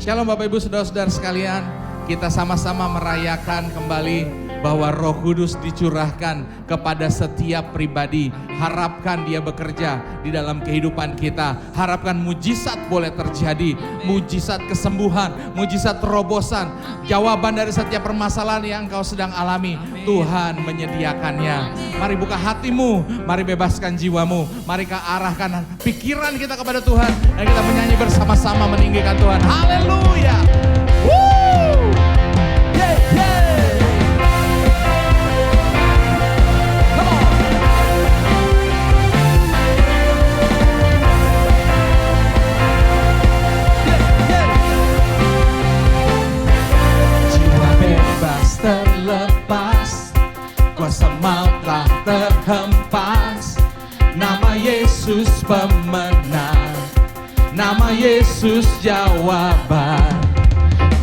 Shalom Bapak Ibu Saudara-saudara sekalian, kita sama-sama merayakan kembali bahwa Roh Kudus dicurahkan kepada setiap pribadi. Harapkan dia bekerja di dalam kehidupan kita. Harapkan mujizat boleh terjadi, mujizat kesembuhan, mujizat terobosan, jawaban dari setiap permasalahan yang engkau sedang alami. Tuhan menyediakannya. Mari buka hatimu, mari bebaskan jiwamu, mari arahkan pikiran kita kepada Tuhan, dan kita menyanyi bersama-sama meninggikan Tuhan. Haleluya. Terlepas, kuasa maut telah terhempas. Nama Yesus pemenang, nama Yesus jawaban.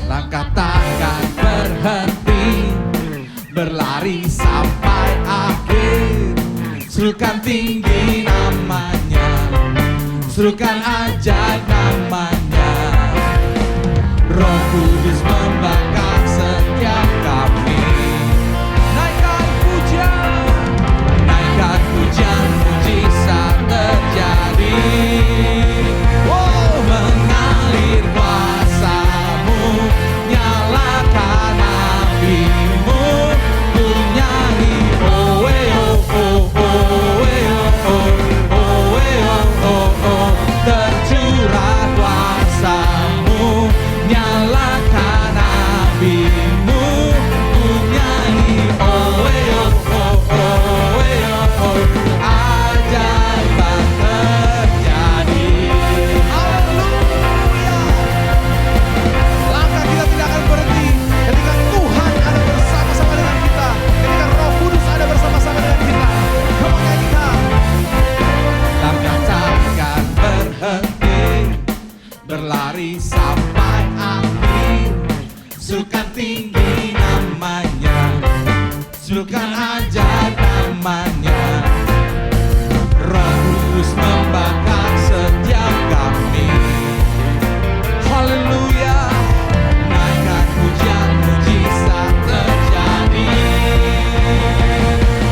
Langkah takkan berhenti, berlari sampai akhir. Serukan tinggi namanya, serukan ajaib namanya. Roh Kudus membakar setiap kami. Naikkan pujian, mujizat terjadi. Oh, mengalir kuasa-Mu, nyalakan apimu, ku nyanyi. Oh, oh, oh, oh, oh, oh, oh, oh, oh, tercurah kuasa-Mu, nyalakan apimu, ku nyanyi. Oh, oh, oh, oh, oh, ajaiban terjadi. Haleluya. Langkah kita tidak akan berhenti ketika Tuhan ada bersama-sama dengan kita, ketika Roh Kudus ada bersama-sama dengan kita. Kamu nyanyikan. Langkah takkan berhenti, berlari sampai akhir. Serukan tinggi namanya, serukan ajaib namanya. Roh Kudus membakar setiap kami. Haleluya. Naikkan pujian, mujizat terjadi.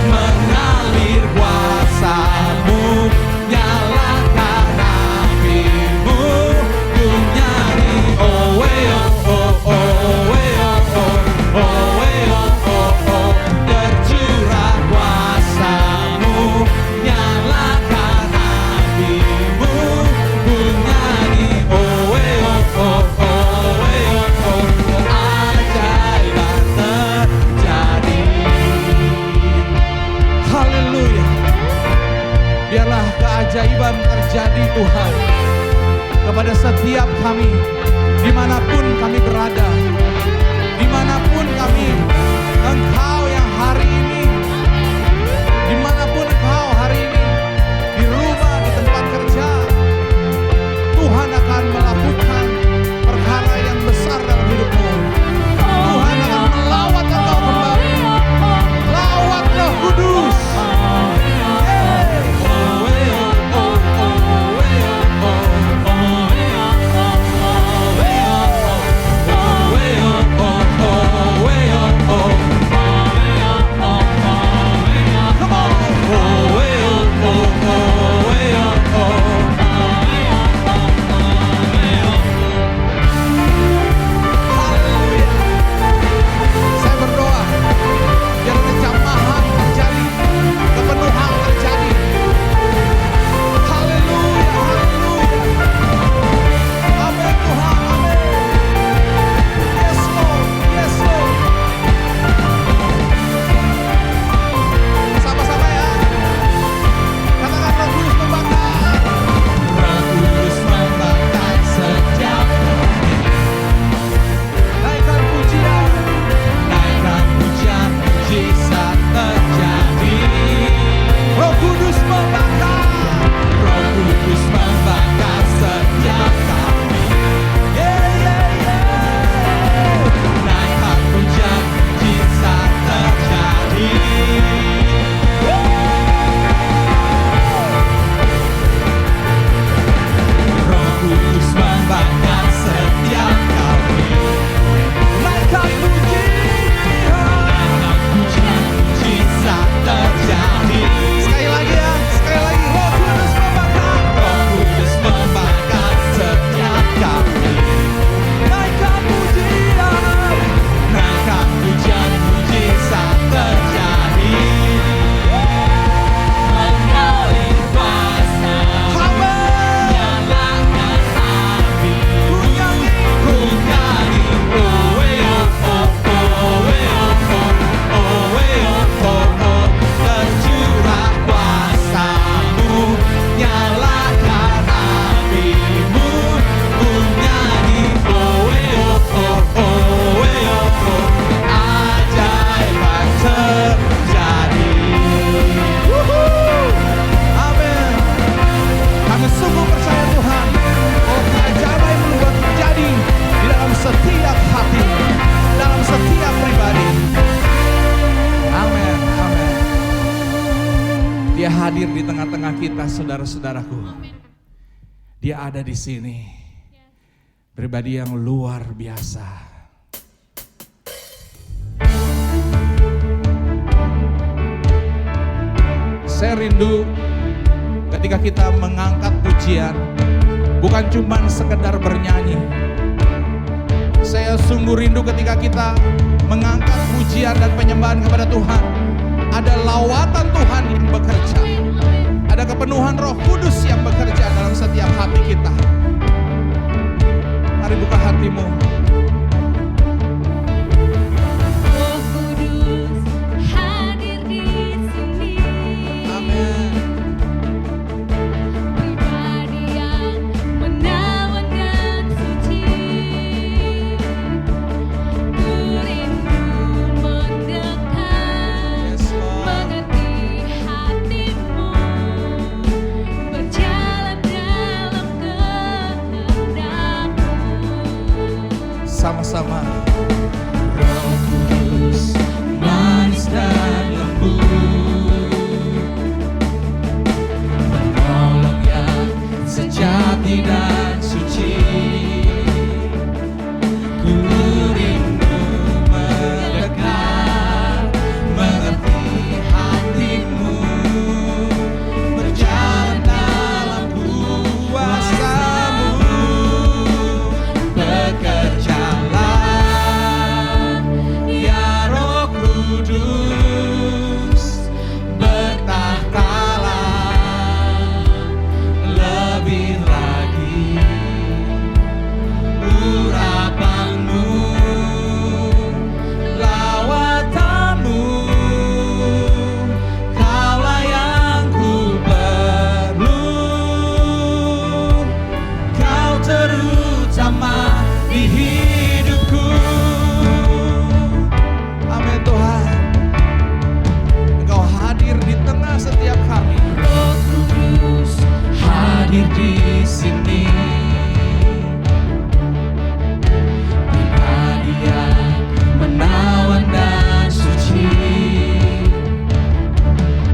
Mengalir kuasa-Mu, nyalakan apimu, ku nyanyi. Oh, oh, oh, oh, oh, oh, oh, tercurah kuasa-Mu, nyalakan apimu, ku nyanyi. Oh, oh, oh, oh, ajaiban terjadi. Haleluya. Biarlah keajaiban terjadi Tuhan kepada setiap kami, dimanapun kami berada, dimanapun kami. Engkau yang hari ini, dimanapun engkau hari ini, di rumah, di tempat kerja, Tuhan akan melakukan perkara yang besar dalam hidupmu. Tuhan akan melawat engkau kembali. Lawat Roh Kudus. Dia hadir di tengah-tengah kita, saudara-saudaraku. Dia ada di sini. Pribadi yang luar biasa. Saya rindu ketika kita mengangkat pujian, bukan cuma sekedar bernyanyi. Saya sungguh rindu ketika kita mengangkat pujian dan penyembahan kepada Tuhan. Ada lawatan Tuhan yang bekerja. Ada kepenuhan Roh Kudus yang bekerja dalam setiap hati kita. Mari buka hatimu. Roh Kudus hadir di sini. Amin. Pribadi yang menawan dan suci. Ku rindu mendekat, Yes, Lord. mengerti hatimu, berjalan dalam kehendakmu. Sama-sama. Roh Kudus manis dan lembut, penolong yang sejati dan suci. Ku rindu mendekat, mengerti hatimu, berjalan dalam kuasa-Mu. Bekerjalah, ya Roh Kudus, bertahtalah lebih lagi. Urapanmu, lawatanmu, Kaulah yang ku perlu. Kau terutama di hidupku. Amin Tuhan. Engkau hadir di tengah setiap kami. Roh Kudus hadir di sini. Pribadi yang menawan dan suci.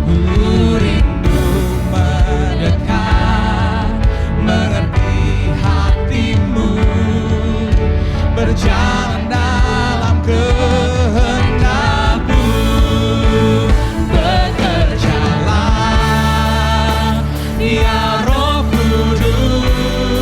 Ku rindu mendekat, mengerti hatimu, berjalan dalam kehendak-Mu. Bekerjalah, ya Roh Kudus,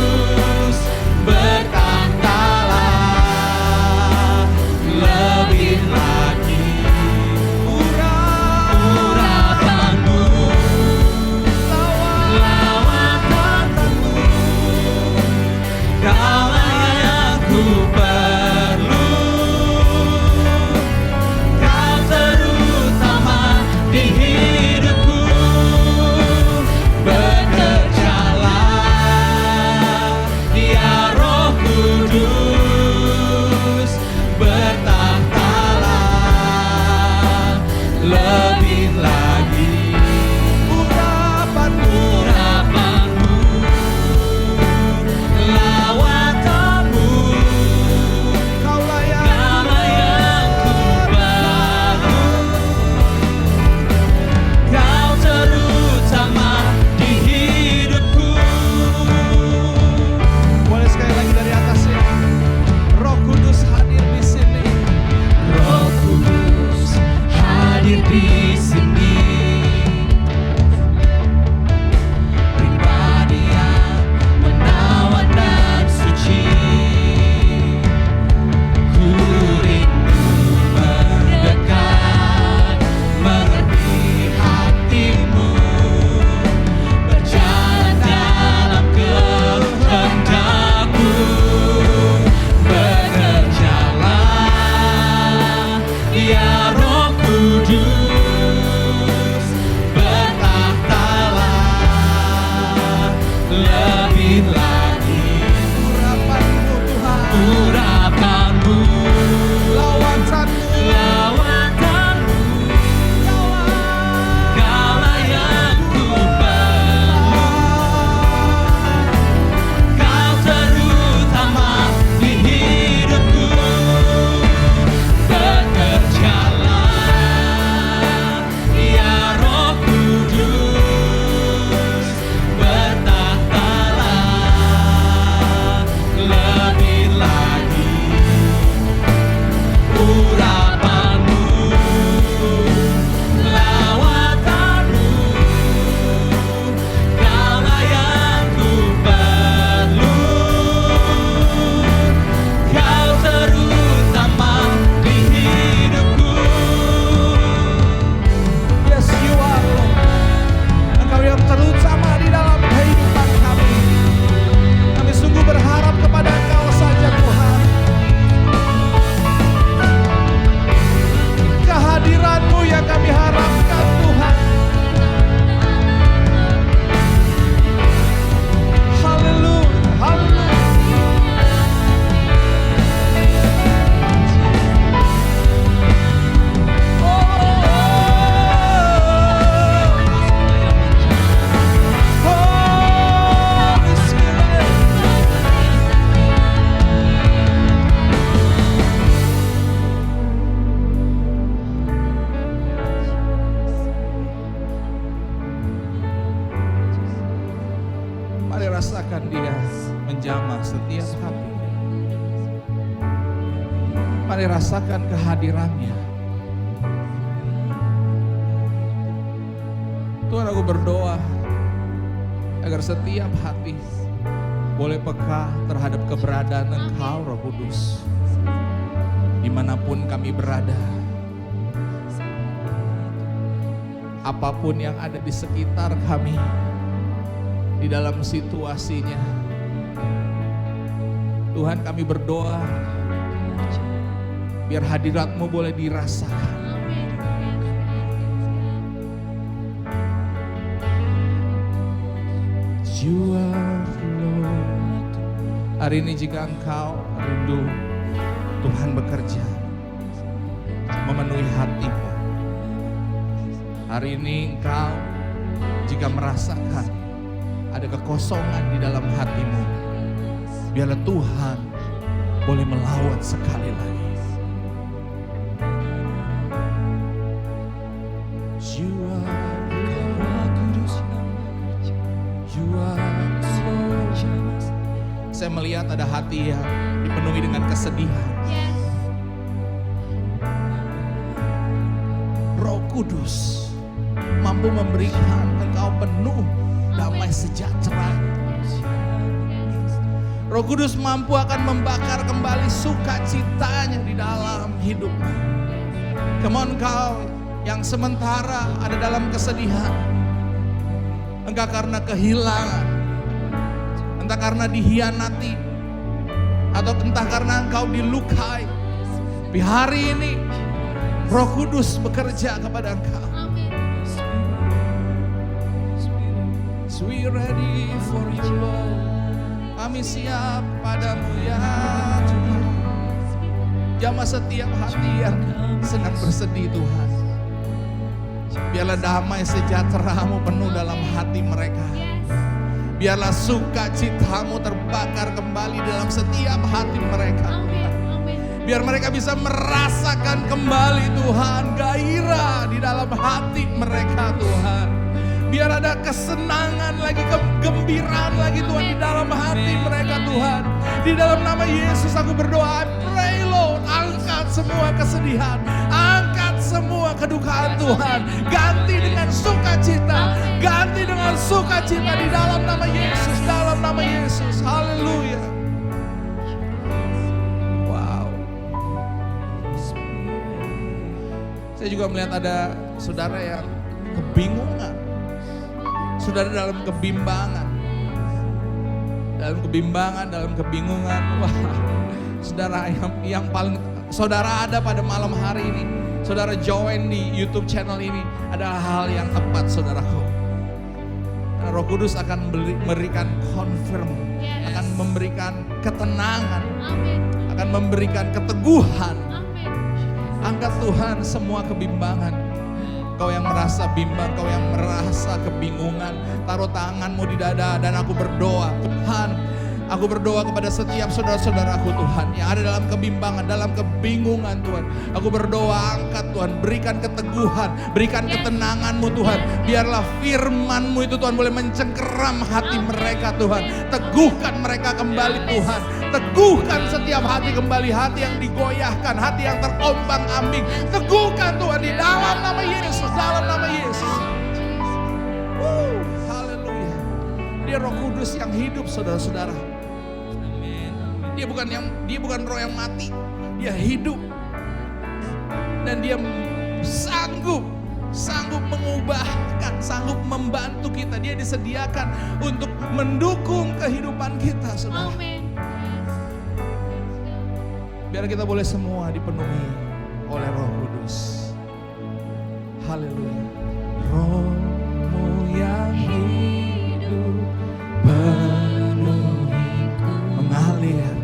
rasakan dia menjamah setiap hati. Mari rasakan kehadirannya. Tuhan, aku berdoa agar setiap hati boleh peka terhadap keberadaan Engkau, Roh Kudus. Dimanapun kami berada, apapun yang ada di sekitar kami, di dalam situasinya, Tuhan, kami berdoa biar hadirat-Mu boleh dirasakan. You are Lord. Hari ini jika Engkau rindu Tuhan bekerja memenuhi hatimu, hari ini Engkau jika merasakan ada kekosongan di dalam hatimu, biarlah Tuhan boleh melawat sekali lagi. You are Saya melihat ada hati yang dipenuhi dengan kesedihan. Yes. Roh Kudus mampu memberikan engkau penuh damai sejahtera. Roh Kudus mampu akan membakar kembali sukacitanya di dalam hidupmu. Come on, kau yang sementara ada dalam kesedihan, engkau karena kehilangan, entah karena dihianati, atau entah karena engkau dilukai. Di hari ini Roh Kudus bekerja kepada engkau. So we ready for you, Lord. Kami siap padamu ya Tuhan. Jamah setiap hati yang sedang bersedih, Tuhan. Biarlah damai sejahtera-Mu penuh dalam hati mereka. Biarlah sukacitamu terbakar kembali dalam setiap hati mereka, Tuhan. Biar mereka bisa merasakan kembali, Tuhan, gairah di dalam hati mereka, Tuhan. Biar ada kesenangan lagi, kegembiraan lagi, Tuhan, di dalam hati mereka, Tuhan. Di dalam nama Yesus aku berdoa, I pray, Lord, angkat semua kesedihan, angkat semua kedukaan, Tuhan. Ganti dengan sukacita, ganti dengan sukacita di dalam nama Yesus, dalam nama Yesus. Haleluya. Wow. Saya juga melihat ada saudara yang kebingungan. Saudara dalam kebimbangan. Dalam kebimbangan, dalam kebingungan. Wah, saudara yang paling saudara ada pada malam hari ini, saudara join di YouTube channel ini adalah hal yang tepat, saudaraku. Karena Roh Kudus akan memberikan confirm, akan memberikan ketenangan, akan memberikan keteguhan. Angkat Tuhan semua kebimbangan. Kau yang merasa bimbang, kau yang merasa kebingungan, taruh tanganmu di dada dan aku berdoa, Tuhan, aku berdoa kepada setiap saudara-saudaraku, Tuhan, yang ada dalam kebimbangan, dalam kebingungan, Tuhan. Aku berdoa, angkat Tuhan, berikan keteguhan, berikan ketenanganmu, Tuhan. Biarlah firman-Mu itu, Tuhan, boleh mencengkeram hati mereka, Tuhan. Teguhkan mereka kembali, Tuhan. Teguhkan setiap hati kembali, hati yang digoyahkan, hati yang terombang-ambing. Teguhkan, Tuhan, di dalam nama Yesus, dalam nama Yesus. Haleluya. Dia Roh Kudus yang hidup, saudara-saudara. Dia bukan roh yang mati, dia hidup. Dan dia sanggup mengubahkan, sanggup membantu kita. Dia disediakan untuk mendukung kehidupan kita, saudara. Biar kita boleh semua dipenuhi oleh Roh Kudus. Haleluya. Roh-Mu yang hidup penuhiku, mengalir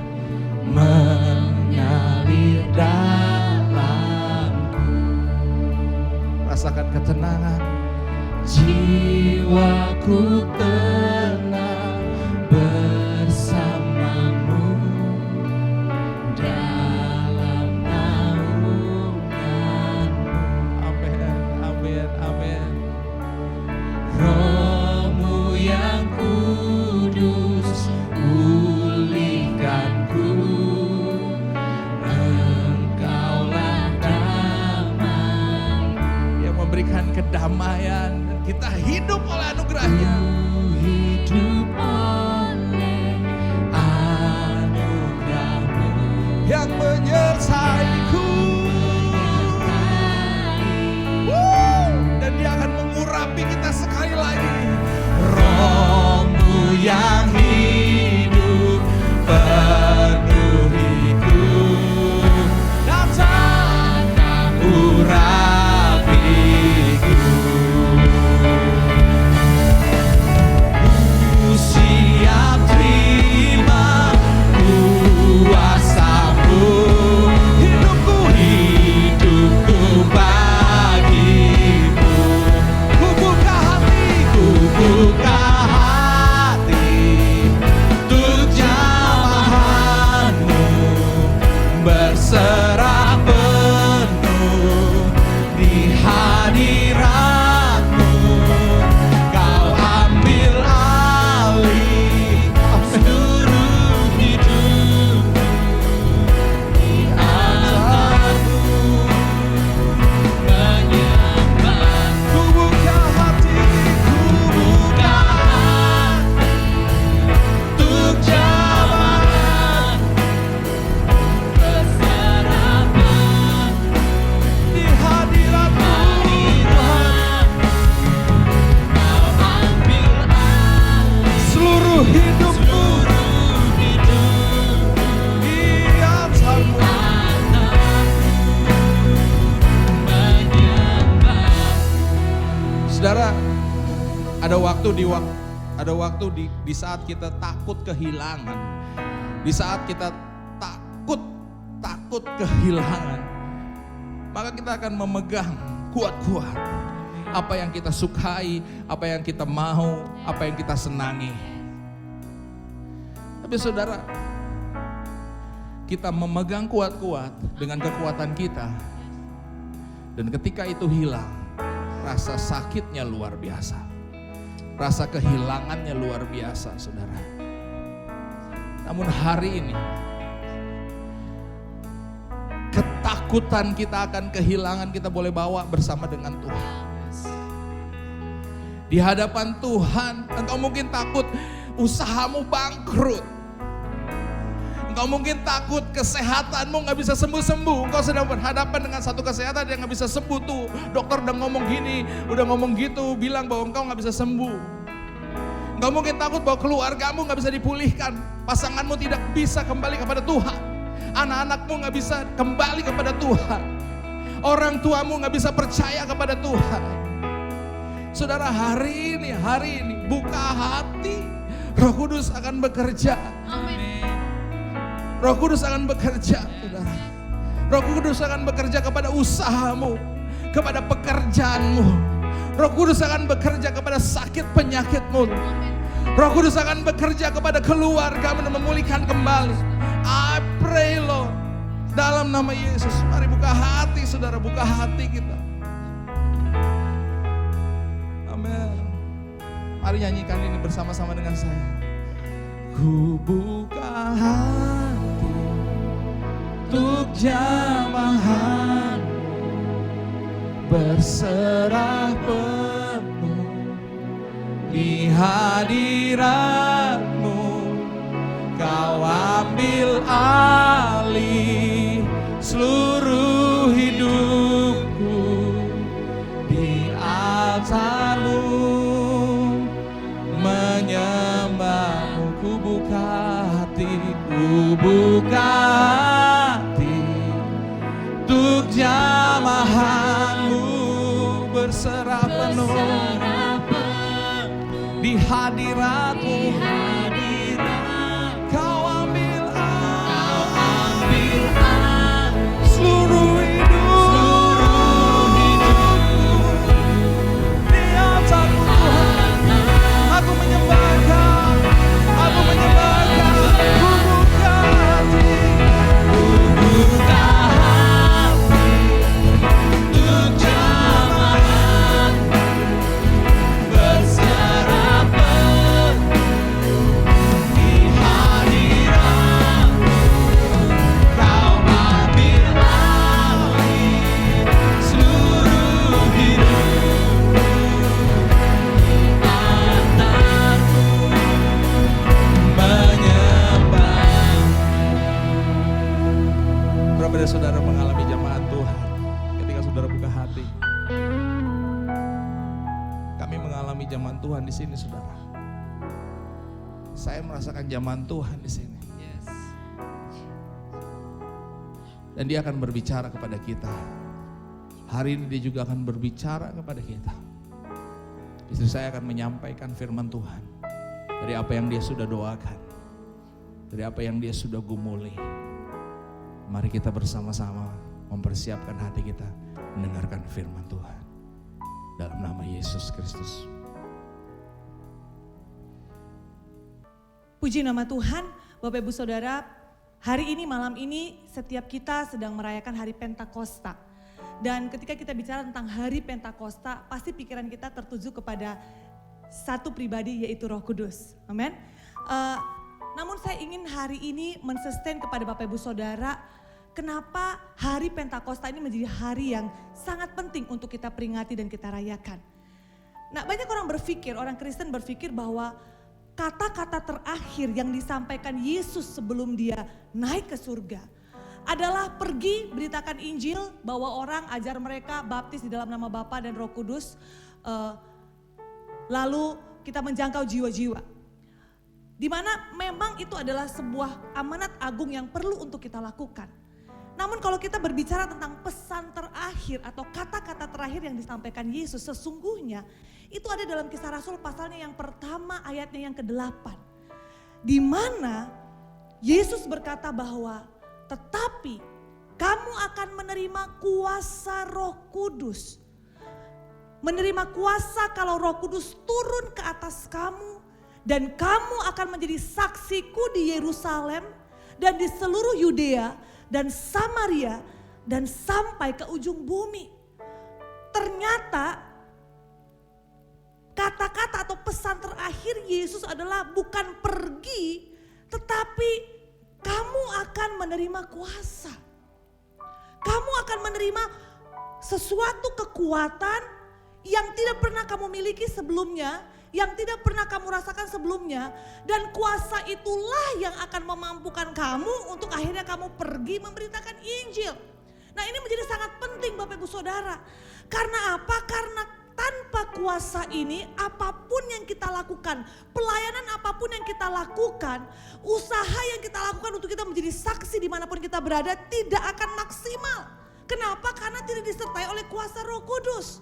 dalamku. Rasakan ketenangan, jiwaku tenang bersamamu dalam naungan-Mu. Amin, amin, amin. Roh-Mu yang kudus Kita hidup oleh anugerahnya. Hidup oleh anugerah-Mu Yang menyertaiku. Dan dia akan mengurapi kita sekali lagi. Roh-Mu yang hidup penuhiku. Datang urapiku. Ku siap terima kuasa-Mu. Hidupku bagimu. Ku buka hati untuk jamahan-Mu. Berserah penuh di hadirat-Mu. Kau ambil alih seluruh hidupku. Di atas-Mu menyembah. Ku buka hati untuk jamahan. Berserah penuh di hadirat-Mu. Kau ambil alih seluruh hidupku. Di atas-Mu menyembah. Saudara, ada waktu di saat kita takut kehilangan. Di saat kita takut kehilangan, maka kita akan memegang kuat-kuat apa yang kita sukai, apa yang kita mau, apa yang kita senangi. Tapi saudara, kita memegang kuat-kuat dengan kekuatan kita. Dan ketika itu hilang, rasa sakitnya luar biasa. Rasa kehilangannya luar biasa, saudara. Namun hari ini, ketakutan kita akan kehilangan kita boleh bawa bersama dengan Tuhan. Di hadapan Tuhan, engkau mungkin takut usahamu bangkrut. Engkau mungkin takut kesehatanmu gak bisa sembuh-sembuh. Engkau sedang berhadapan dengan satu kesehatan yang gak bisa sembuh tuh. Dokter udah ngomong gini, udah ngomong gitu, bilang bahwa engkau gak bisa sembuh. Engkau mungkin takut bahwa keluargamu gak bisa dipulihkan. Pasanganmu tidak bisa kembali kepada Tuhan. Anak-anakmu gak bisa kembali kepada Tuhan. Orang tuamu gak bisa percaya kepada Tuhan. Saudara, hari ini buka hati. Roh Kudus akan bekerja. Roh Kudus akan bekerja, saudara. Roh Kudus akan bekerja kepada usahamu, kepada pekerjaanmu. Roh Kudus akan bekerja kepada sakit penyakitmu. Roh Kudus akan bekerja kepada keluargamu dan memulihkan kembali. I pray, Lord, dalam nama Yesus. Mari buka hati, saudara, buka hati kita. Amin. Mari nyanyikan ini bersama-sama dengan saya. Ku buka hati untuk jamahan-Mu. Berserah penuh di hadirat-Mu. Kau ambil alih seluruh hidupku. Di altar-Mu menyembah-Mu. Ku buka hati untuk jamahan-Mu. Berserah penuh di hadirat-Mu. Kau ambil alih seluruh hidupku. Di altar-Mu Tuhan, aku menyembahkan, aku menyembahkan. Ku buka hati untuk jamahan. Berserah penuh mengalami zaman Tuhan di sini, saudara. Saya merasakan zaman Tuhan di sini. Dan dia akan berbicara kepada kita. Hari ini dia juga akan berbicara kepada kita. Istri saya akan menyampaikan firman Tuhan. Dari apa yang dia sudah doakan. Dari apa yang dia sudah gumuli. Mari kita bersama-sama mempersiapkan hati kita mendengarkan firman Tuhan. Dalam nama Yesus Kristus. Puji nama Tuhan, Bapak Ibu Saudara, hari ini malam ini setiap kita sedang merayakan hari Pentakosta. Dan ketika kita bicara tentang hari Pentakosta, pasti pikiran kita tertuju kepada satu pribadi yaitu Roh Kudus. Amin. Namun saya ingin hari ini mensustain kepada Bapak Ibu Saudara, kenapa hari Pentakosta ini menjadi hari yang sangat penting untuk kita peringati dan kita rayakan. Nah, banyak orang berpikir, orang Kristen berpikir bahwa kata-kata terakhir yang disampaikan Yesus sebelum dia naik ke surga adalah pergi beritakan Injil, bawa orang, ajar mereka, baptis di dalam nama Bapa dan Roh Kudus, lalu kita menjangkau jiwa-jiwa. Di mana memang itu adalah sebuah amanat agung yang perlu untuk kita lakukan. Namun kalau kita berbicara tentang pesan terakhir atau kata-kata terakhir yang disampaikan Yesus, sesungguhnya itu ada dalam Kisah Rasul pasalnya yang pertama ayatnya yang ke-8. Di mana Yesus berkata bahwa tetapi kamu akan menerima kuasa Roh Kudus. Menerima kuasa kalau Roh Kudus turun ke atas kamu dan kamu akan menjadi saksiku di Yerusalem dan di seluruh Yudea dan Samaria dan sampai ke ujung bumi. Ternyata kata-kata atau pesan terakhir Yesus adalah bukan pergi, tetapi kamu akan menerima kuasa. Kamu akan menerima sesuatu kekuatan yang tidak pernah kamu miliki sebelumnya, yang tidak pernah kamu rasakan sebelumnya, dan kuasa itulah yang akan memampukan kamu untuk akhirnya kamu pergi memberitakan Injil. Nah, ini menjadi sangat penting Bapak Ibu Saudara. Karena apa? Karena tanpa kuasa ini apapun yang kita lakukan, pelayanan apapun yang kita lakukan, usaha yang kita lakukan untuk kita menjadi saksi dimanapun kita berada tidak akan maksimal. Kenapa? Karena tidak disertai oleh kuasa Roh Kudus.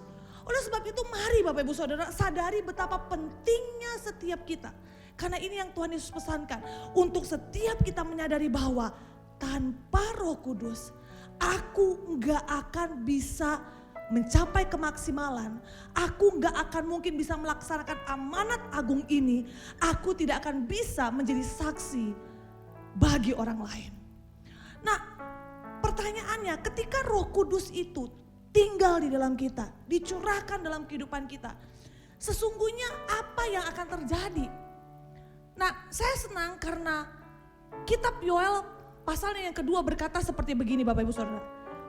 Oleh sebab itu mari Bapak Ibu Saudara sadari betapa pentingnya setiap kita. Karena ini yang Tuhan Yesus pesankan. Untuk setiap kita menyadari bahwa tanpa Roh Kudus aku gak akan bisa mencapai kemaksimalan. Aku gak akan mungkin bisa melaksanakan amanat agung ini. Aku tidak akan bisa menjadi saksi bagi orang lain. Nah, pertanyaannya ketika Roh Kudus itu tinggal di dalam kita, dicurahkan dalam kehidupan kita, sesungguhnya apa yang akan terjadi? Nah, saya senang karena kitab Yoel pasalnya yang kedua berkata seperti begini Bapak Ibu Saudara.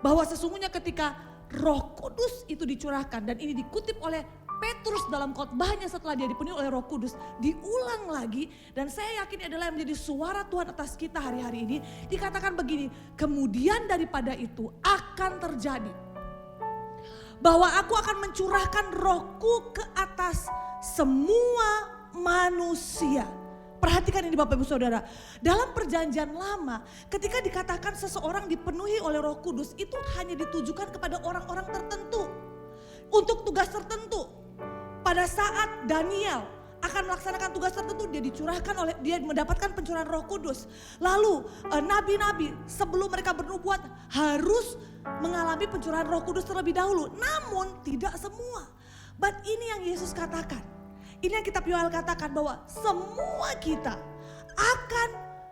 Bahwa sesungguhnya ketika Roh Kudus itu dicurahkan, dan ini dikutip oleh Petrus dalam khotbahnya setelah dia dipenuhi oleh Roh Kudus, diulang lagi, dan saya yakin ini adalah yang menjadi suara Tuhan atas kita hari-hari ini. Dikatakan begini, kemudian daripada itu akan terjadi bahwa aku akan mencurahkan rohku ke atas semua manusia. Perhatikan ini Bapak Ibu Saudara. Dalam perjanjian lama ketika dikatakan seseorang dipenuhi oleh Roh Kudus, itu hanya ditujukan kepada orang-orang tertentu. Untuk tugas tertentu. Pada saat Daniel akan melaksanakan tugas tertentu, dia mendapatkan pencurahan Roh Kudus. Lalu nabi-nabi sebelum mereka bernubuat harus mengalami pencurahan Roh Kudus terlebih dahulu. Namun tidak semua. But ini yang Yesus katakan. Ini yang kitab Yoel katakan bahwa semua kita akan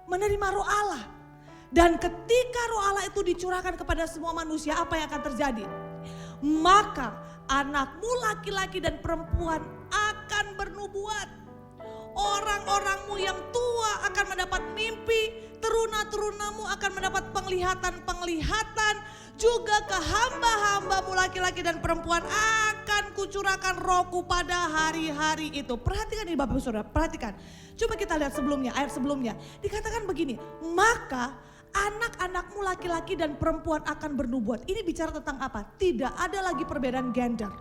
menerima Roh Allah. Dan ketika Roh Allah itu dicurahkan kepada semua manusia, apa yang akan terjadi? Maka anakmu laki-laki dan perempuan akan bernubuat. Orang-orangmu yang tua akan mendapat mimpi, teruna-terunamu akan mendapat penglihatan-penglihatan, juga ke hamba-hambamu laki-laki dan perempuan akan kucurahkan rohku pada hari-hari itu. Perhatikan ini Bapak Ibu Saudara, perhatikan. Coba kita lihat sebelumnya, ayat sebelumnya. Dikatakan begini, maka anak-anakmu laki-laki dan perempuan akan bernubuat. Ini bicara tentang apa? Tidak ada lagi perbedaan gender.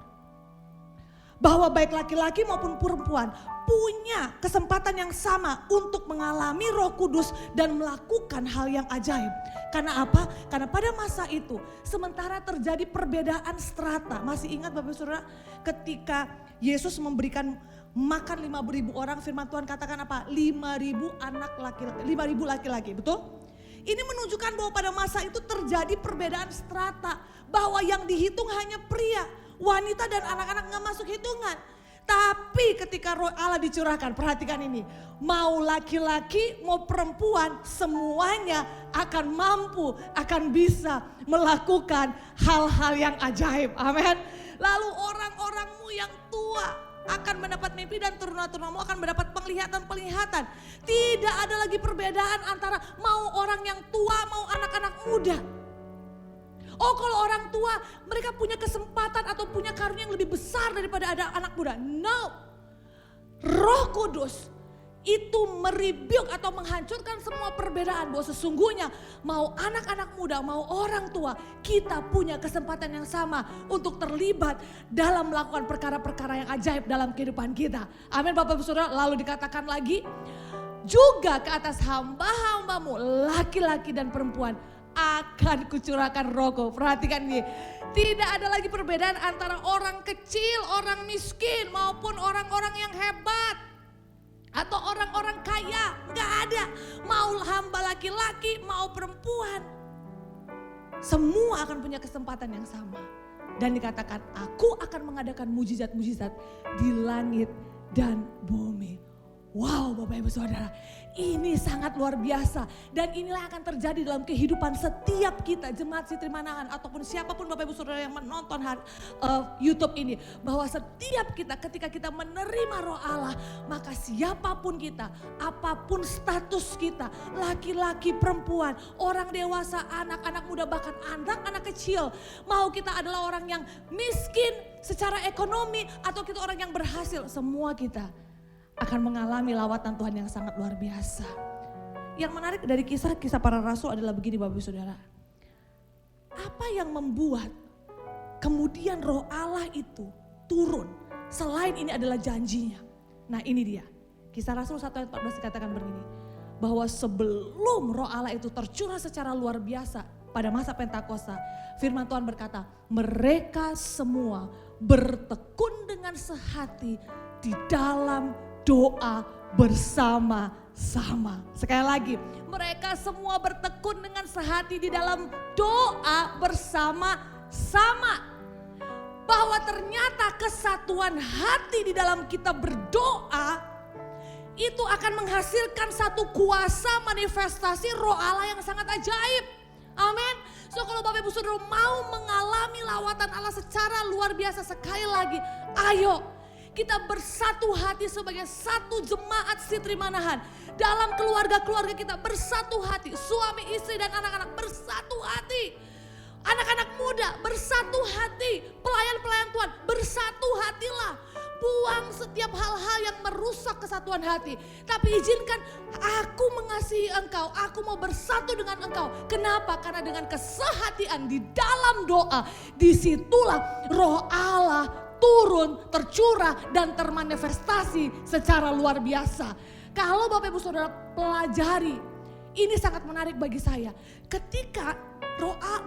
bahwa baik laki-laki maupun perempuan punya kesempatan yang sama untuk mengalami Roh Kudus dan melakukan hal yang ajaib. Karena apa? Karena pada masa itu sementara terjadi perbedaan strata. Masih ingat Bapak Saudara ketika Yesus memberikan makan 5.000 orang, firman Tuhan katakan apa? 5.000 anak laki-laki, 5.000 laki-laki, betul? Ini menunjukkan bahwa pada masa itu terjadi perbedaan strata. Bahwa yang dihitung hanya pria, wanita dan anak-anak gak masuk hitungan. Tapi ketika Roh Allah dicurahkan, perhatikan ini. Mau laki-laki mau perempuan semuanya akan mampu, akan bisa melakukan hal-hal yang ajaib. Amin. Lalu orang-orangmu yang tua akan mendapat mimpi dan turun-turunamu akan mendapat penglihatan-penglihatan. Tidak ada lagi perbedaan antara mau orang yang tua mau anak-anak muda. Oh kalau orang tua mereka punya kesempatan atau punya karunia yang lebih besar daripada ada anak muda. No. Roh Kudus itu merebuke atau menghancurkan semua perbedaan bahwa sesungguhnya mau anak-anak muda mau orang tua kita punya kesempatan yang sama untuk terlibat dalam melakukan perkara-perkara yang ajaib dalam kehidupan kita. Amin Bapak Ibu Saudara. Lalu dikatakan lagi juga ke atas hamba-hambamu laki-laki dan perempuan akan kucurahkan rohku. Perhatikan ini. Tidak ada lagi perbedaan antara orang kecil, orang miskin maupun orang-orang yang hebat. Atau orang-orang kaya, gak ada. Mau hamba laki-laki, mau perempuan. Semua akan punya kesempatan yang sama. Dan dikatakan, aku akan mengadakan mujizat-mujizat di langit dan bumi. Wow Bapak Ibu Saudara, ini sangat luar biasa. Dan inilah yang akan terjadi dalam kehidupan setiap kita, Jemaat Sitri Manahan ataupun siapapun Bapak Ibu Saudara yang menonton YouTube ini. Bahwa setiap kita ketika kita menerima Roh Allah, maka siapapun kita, apapun status kita, laki-laki, perempuan, orang dewasa, anak-anak muda, bahkan anak-anak kecil. Mau kita adalah orang yang miskin secara ekonomi atau kita orang yang berhasil, semua kita akan mengalami lawatan Tuhan yang sangat luar biasa. Yang menarik dari kisah-kisah para rasul adalah begini Bapak Ibu Saudara. Apa yang membuat kemudian Roh Allah itu turun selain ini adalah janjinya. Nah ini dia. Kisah Rasul 1 ayat 14 dikatakan begini. Bahwa sebelum Roh Allah itu tercurah secara luar biasa pada masa Pentakosta. Firman Tuhan berkata, mereka semua bertekun dengan sehati di dalam doa bersama-sama. Sekali lagi, mereka semua bertekun dengan sehati di dalam doa bersama-sama. Bahwa ternyata kesatuan hati di dalam kita berdoa itu akan menghasilkan satu kuasa manifestasi Roh Allah yang sangat ajaib. Amin. So kalau Bapak Ibu Saudara mau mengalami lawatan Allah secara luar biasa sekali lagi, ayo kita bersatu hati sebagai satu jemaat Sitri Manahan. Dalam keluarga-keluarga kita bersatu hati. Suami, istri dan anak-anak bersatu hati. Anak-anak muda bersatu hati. Pelayan-pelayan Tuhan bersatu hatilah. Buang setiap hal-hal yang merusak kesatuan hati. Tapi izinkan aku mengasihi engkau. Aku mau bersatu dengan engkau. Kenapa? Karena dengan kesehatian di dalam doa. Disitulah Roh Allah turun, tercurah dan termanifestasi secara luar biasa. Kalau Bapak Ibu Saudara pelajari, ini sangat menarik bagi saya. Ketika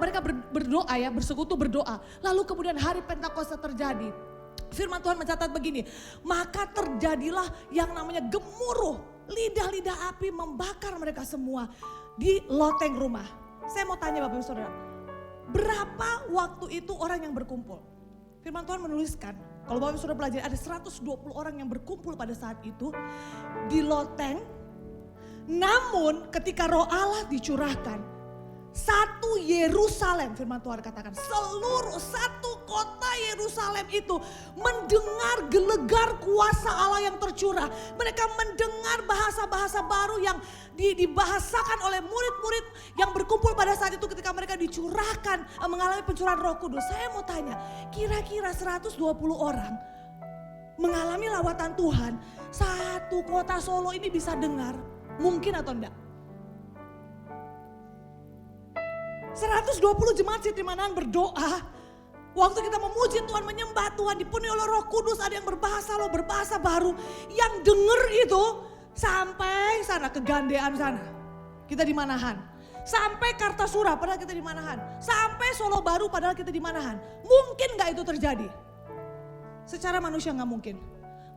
mereka berdoa ya, bersekutu berdoa. Lalu kemudian hari Pentakosta terjadi. Firman Tuhan mencatat begini, maka terjadilah yang namanya gemuruh. Lidah-lidah api membakar mereka semua di loteng rumah. Saya mau tanya Bapak Ibu Saudara, berapa waktu itu orang yang berkumpul? Firman Tuhan menuliskan, kalau Bapak Saudara pelajari ada 120 orang yang berkumpul pada saat itu di loteng. Namun ketika Roh Allah dicurahkan, satu Yerusalem, firman Tuhan katakan, seluruh satu kota Yerusalem itu mendengar gelegar kuasa Allah yang tercurah. Mereka mendengar bahasa-bahasa baru yang dibahasakan oleh murid-murid yang berkumpul pada saat itu ketika mereka dicurahkan, mengalami pencurahan Roh Kudus. Saya mau tanya, kira-kira 120 orang mengalami lawatan Tuhan, satu kota Solo ini bisa dengar, mungkin atau enggak? 120 jemaat Sitri Manahan berdoa, Waktu kita memuji Tuhan, menyembah Tuhan, dipenuhi oleh Roh Kudus, ada yang berbahasa loh, berbahasa baru. Yang denger itu sampai sana, ke Gandean sana. Kita di Manahan. Sampai Kartasura padahal kita di Manahan. Sampai Solo Baru padahal kita di Manahan. Mungkin gak itu terjadi? Secara manusia gak mungkin.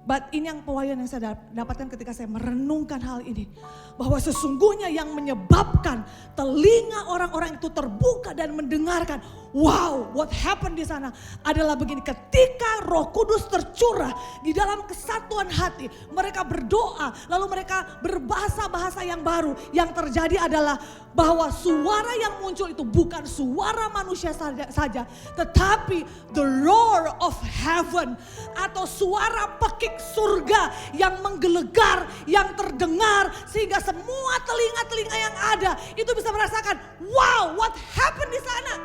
But ini yang pewahyuan yang saya dapatkan ketika saya merenungkan hal ini. Bahwa sesungguhnya yang menyebabkan telinga orang-orang itu terbuka dan mendengarkan. Wow, what happened di sana adalah begini. Ketika Roh Kudus tercurah di dalam kesatuan hati. Mereka berdoa, lalu mereka berbahasa-bahasa yang baru. Yang terjadi adalah bahwa suara yang muncul itu bukan suara manusia saja. Tetapi the roar of heaven atau suara pekik surga yang menggelegar, yang terdengar sehingga semua telinga-telinga yang ada itu bisa merasakan, wow, what happened di sana.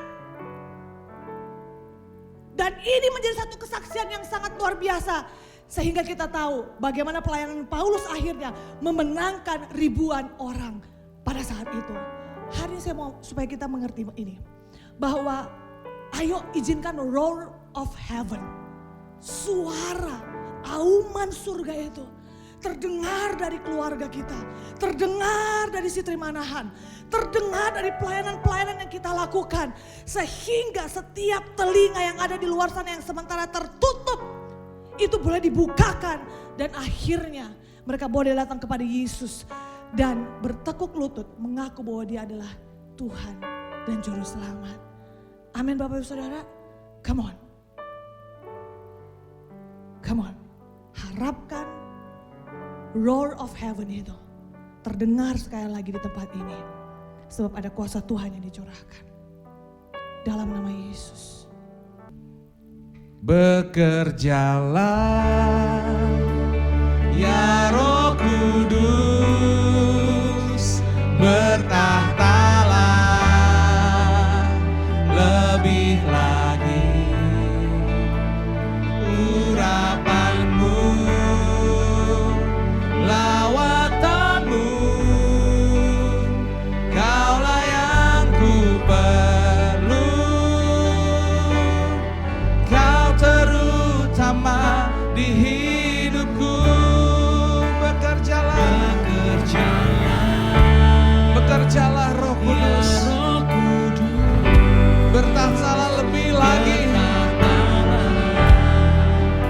Dan ini menjadi satu kesaksian yang sangat luar biasa sehingga kita tahu bagaimana pelayanan Paulus akhirnya memenangkan ribuan orang pada saat itu. Hari ini saya mau supaya kita mengerti ini, bahwa ayo izinkan roar of heaven, suara auman surga itu terdengar dari keluarga kita, terdengar dari Sitri Manahan, terdengar dari pelayanan-pelayanan yang kita lakukan. Sehingga setiap telinga yang ada di luar sana yang sementara tertutup, itu boleh dibukakan. Dan akhirnya mereka boleh datang kepada Yesus dan bertekuk lutut mengaku bahwa dia adalah Tuhan dan Juru Selamat. Amin Bapak Ibu Saudara, come on. Come on, harapkan roar of heaven itu terdengar sekali lagi di tempat ini. Sebab ada kuasa Tuhan yang dicurahkan. Dalam nama Yesus. Bekerjalah ya Roh Kudus, bertahtalah lebih lagi. Urapanmu, lawatanmu, Kaulah yang ku perlu. Kau terutama di hidupku. Bekerjalah, bekerjalah Roh Kudus, bertahtalah lebih lagi.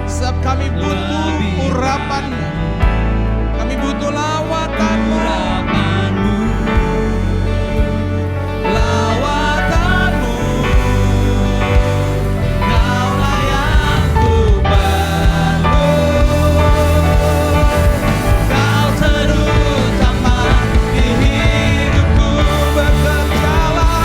Sebab kami butuh urapan-Mu, kami butuh lawatanmu. Lawatanmu, Kaulah yang ku perlu. Kau terutama di hidupku. Bekerjalah,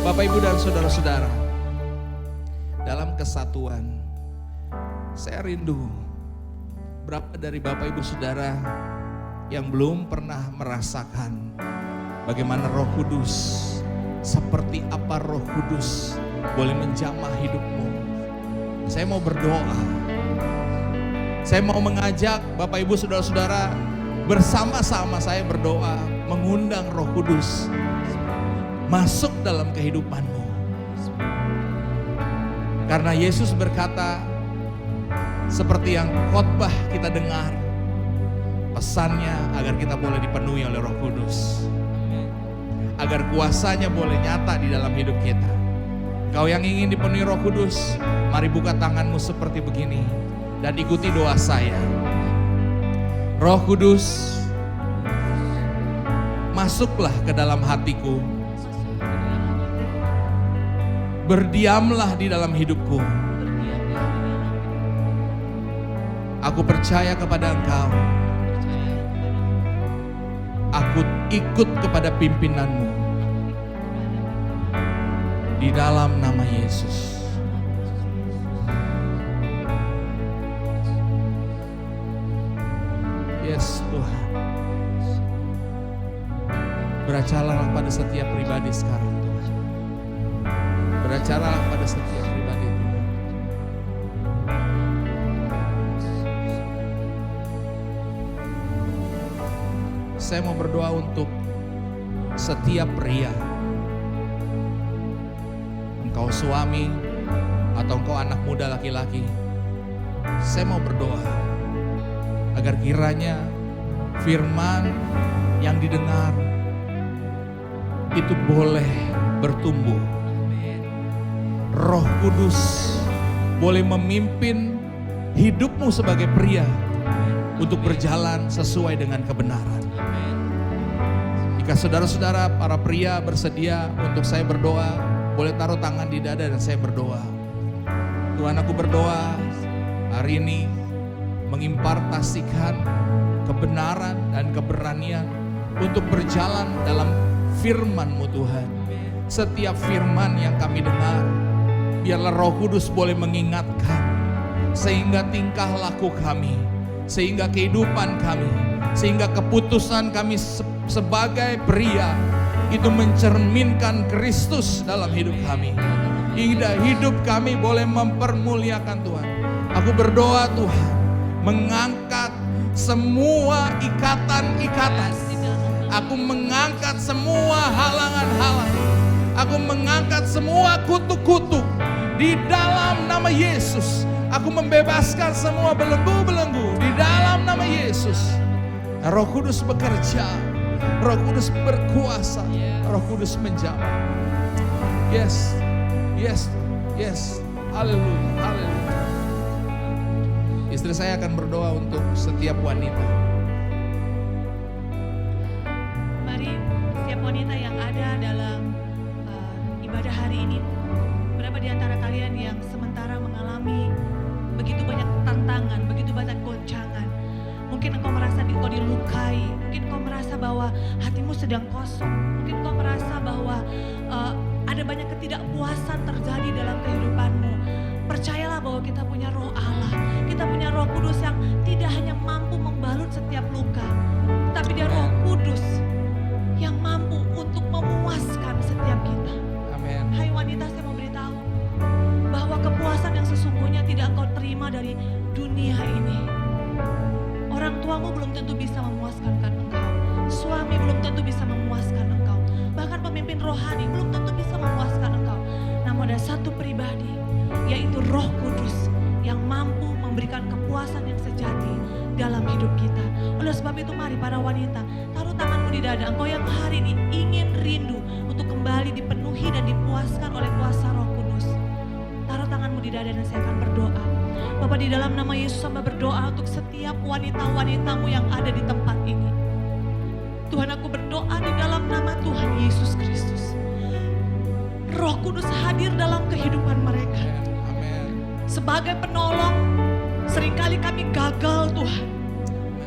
Bapak Ibu dan saudara-saudara, dalam kesatuan, saya rindu berapa dari Bapak Ibu Saudara yang belum pernah merasakan bagaimana Roh Kudus, seperti apa Roh Kudus boleh menjamah hidupmu. Saya mau berdoa, saya mau mengajak Bapak Ibu Saudara-saudara bersama-sama saya berdoa, mengundang Roh Kudus masuk dalam kehidupanmu. Karena Yesus berkata, seperti yang khotbah kita dengar, pesannya agar kita boleh dipenuhi oleh Roh Kudus, agar kuasanya boleh nyata di dalam hidup kita. Kau yang ingin dipenuhi Roh Kudus, mari buka tanganmu seperti begini dan ikuti doa saya. Roh Kudus, masuklah ke dalam hatiku, berdiamlah di dalam hidupku. Aku percaya kepada Engkau. Aku ikut kepada pimpinanmu. Di dalam nama Yesus. Yes Tuhan. Beracaralah pada setiap pribadi sekarang Tuhan. Beracaralah pada setiap pribadi Tuhan. Saya mau berdoa untuk setiap pria. Engkau suami atau engkau anak muda laki-laki. Saya mau berdoa agar kiranya firman yang didengar itu boleh bertumbuh. Roh Kudus boleh memimpin hidupmu sebagai pria untuk berjalan sesuai dengan kebenaran. Jika saudara-saudara para pria bersedia untuk saya berdoa, boleh taruh tangan di dada dan saya berdoa. Tuhan, aku berdoa hari ini mengimpartasikan kebenaran dan keberanian untuk berjalan dalam firman-Mu Tuhan. Setiap firman yang kami dengar, biarlah Roh Kudus boleh mengingatkan, sehingga tingkah laku kami, sehingga kehidupan kami, sehingga keputusan kami sebagai pria itu mencerminkan Kristus dalam hidup kami. Hingga hidup kami boleh mempermuliakan Tuhan. Aku berdoa Tuhan, mengangkat semua ikatan-ikatan. Aku mengangkat semua halangan-halangan. Aku mengangkat semua kutuk-kutuk di dalam nama Yesus. Aku membebaskan semua belenggu-belenggu di dalam nama Yesus. Roh Kudus bekerja, Roh Kudus berkuasa, Roh Kudus menjamah. Yes, yes, yes. Haleluya, haleluya. Istri saya akan berdoa untuk setiap wanita. Mari setiap wanita yang ada dalam ibadah hari ini, berapa di antara kalian yang sementara mengalami begitu banyak tantangan, begitu banyak goncangan. Mungkin engkau merasa engkau dilukai, mungkin engkau merasa bahwa hatimu sedang kosong, mungkin engkau merasa bahwa ada banyak ketidakpuasan terjadi dalam kehidupanmu. Percayalah bahwa kita punya Roh Allah, kita punya Roh Kudus yang tidak hanya mampu membalut setiap luka, tapi dia Roh Kudus yang mampu untuk memuaskan setiap kita. Amin. Hai wanita, saya mau beritahu bahwa kepuasan yang sesungguhnya tidak engkau terima dari dunia ini. Orang tuamu belum tentu bisa memuaskan engkau. Suami belum tentu bisa memuaskan engkau. Bahkan pemimpin rohani belum tentu bisa memuaskan engkau. Namun ada satu pribadi, yaitu Roh Kudus yang mampu memberikan kepuasan yang sejati dalam hidup kita. Oleh sebab itu mari para wanita, taruh tanganmu di dada. Engkau yang hari ini ingin rindu untuk kembali dipenuhi dan dipuaskan oleh kuasa Roh Kudus. Taruh tanganmu di dada dan saya akan berdoa. Bapak, di dalam nama Yesus hamba berdoa untuk setiap wanita-wanitamu yang ada di tempat ini. Tuhan, aku berdoa di dalam nama Tuhan Yesus Kristus. Roh Kudus hadir dalam kehidupan mereka. Amin. Sebagai penolong, seringkali kami gagal Tuhan.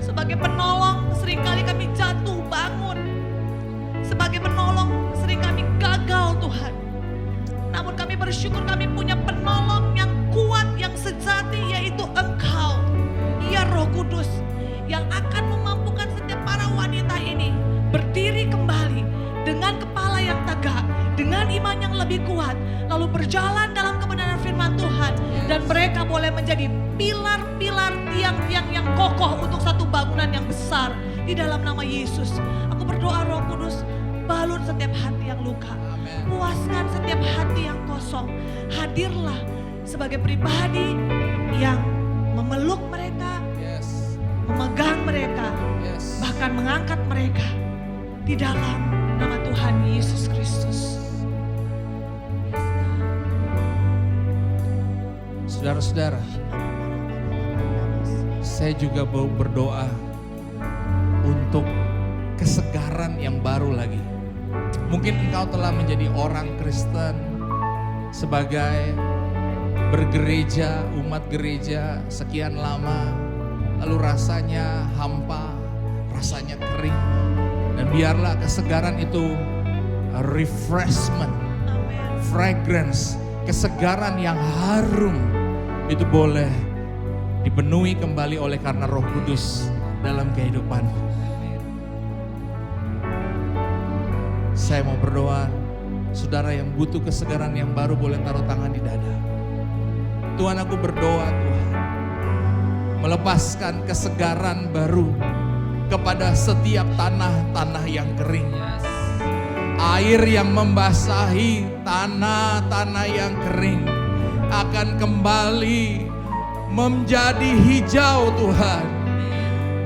Sebagai penolong, seringkali kami jatuh bangun. Sebagai penolong, sering kami gagal Tuhan. Namun kami bersyukur kami punya penolong yang kuat, yang sejati, yaitu Engkau. Ya Roh Kudus, yang akan memampukan setiap para wanita ini berdiri kembali dengan kepala yang tegak, dengan iman yang lebih kuat, lalu berjalan dalam kebenaran firman Tuhan, dan mereka boleh menjadi pilar-pilar tiang-tiang yang kokoh untuk satu bangunan yang besar di dalam nama Yesus. Aku berdoa Roh Kudus, balut setiap hati yang luka, puaskan setiap hati yang kosong. Hadirlah sebagai pribadi yang memeluk mereka, memegang mereka, bahkan mengangkat mereka di dalam nama Tuhan Yesus Kristus. Saudara-saudara, saya juga mau berdoa untuk kesegaran yang baru lagi. Mungkin engkau telah menjadi orang Kristen sebagai bergereja, umat gereja sekian lama, lalu rasanya hampa, rasanya kering. Dan biarlah kesegaran itu refreshment, fragrance, kesegaran yang harum itu boleh dipenuhi kembali oleh karena Roh Kudus dalam kehidupanmu. Saya mau berdoa, saudara yang butuh kesegaran yang baru boleh taruh tangan di dada. Tuhan, aku berdoa Tuhan, melepaskan kesegaran baru kepada setiap tanah-tanah yang kering. Air yang membasahi tanah-tanah yang kering akan kembali menjadi hijau Tuhan.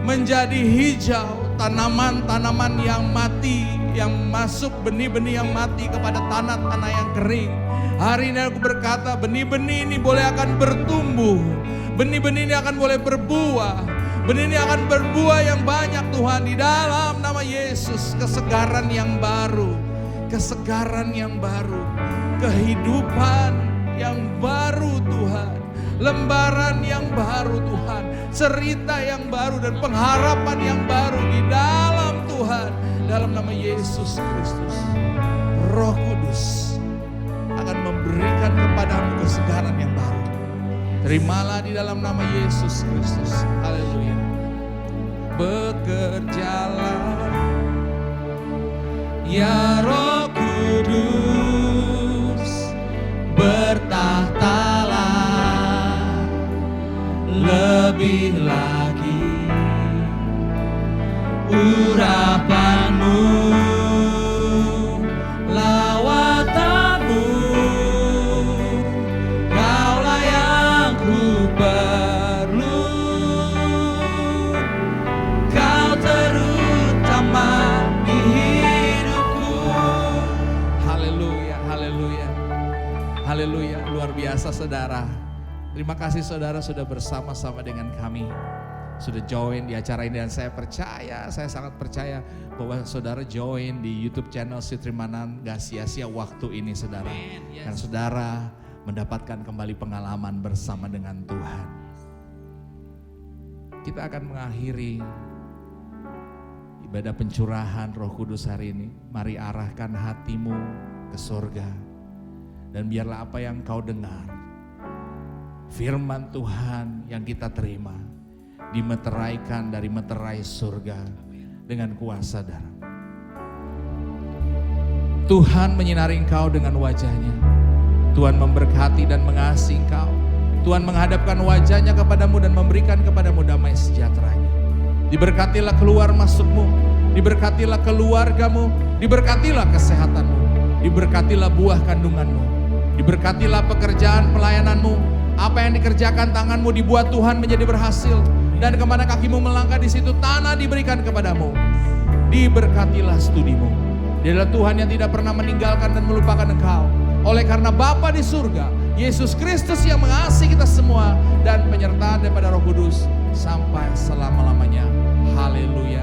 Menjadi hijau, tanaman-tanaman yang mati, yang masuk benih-benih yang mati kepada tanah-tanah yang kering. Hari ini aku berkata, benih-benih ini boleh akan bertumbuh. Benih-benih ini akan boleh berbuah. Benih ini akan berbuah yang banyak Tuhan, di dalam nama Yesus. Kesegaran yang baru, kesegaran yang baru, kehidupan yang baru Tuhan, lembaran yang baru Tuhan, cerita yang baru dan pengharapan yang baru di dalam Tuhan, dalam nama Yesus Kristus. Roh Kudus akan memberikan kepadamu kesegaran yang baru. Terimalah di dalam nama Yesus Kristus. Haleluya. Bekerjalah ya Roh Kudus, bertahtalah lebih lagi, urapanmu, lawatanmu, kaulah yang ku perlu, kau terutama di hidupku. Haleluya, haleluya, haleluya. Luar biasa saudara. Terima kasih saudara sudah bersama-sama dengan kami, sudah join di acara ini, dan saya percaya, saya sangat percaya bahwa saudara join di YouTube channel Sitrimanan gak sia-sia waktu ini saudara. Dan saudara mendapatkan kembali pengalaman bersama dengan Tuhan. Kita akan mengakhiri ibadah pencurahan Roh Kudus hari ini. Mari arahkan hatimu ke surga, dan biarlah apa yang kau dengar, firman Tuhan yang kita terima, dimeteraikan dari meterai surga dengan kuasa darah. Tuhan menyinari engkau dengan wajahnya. Tuhan memberkati dan mengasihi engkau. Tuhan menghadapkan wajahnya kepadamu dan memberikan kepadamu damai sejahteranya. Diberkatilah keluar masukmu, diberkatilah keluargamu, diberkatilah kesehatanmu, diberkatilah buah kandunganmu, diberkatilah pekerjaan pelayananmu. Apa yang dikerjakan tanganmu dibuat Tuhan menjadi berhasil. Dan kemana kakimu melangkah, di situ tanah diberikan kepadamu. Diberkatilah studimu. Dialah Tuhan yang tidak pernah meninggalkan dan melupakan engkau. Oleh karena Bapa di surga, Yesus Kristus yang mengasihi kita semua, dan penyertaan daripada Roh Kudus sampai selama-lamanya. Haleluya.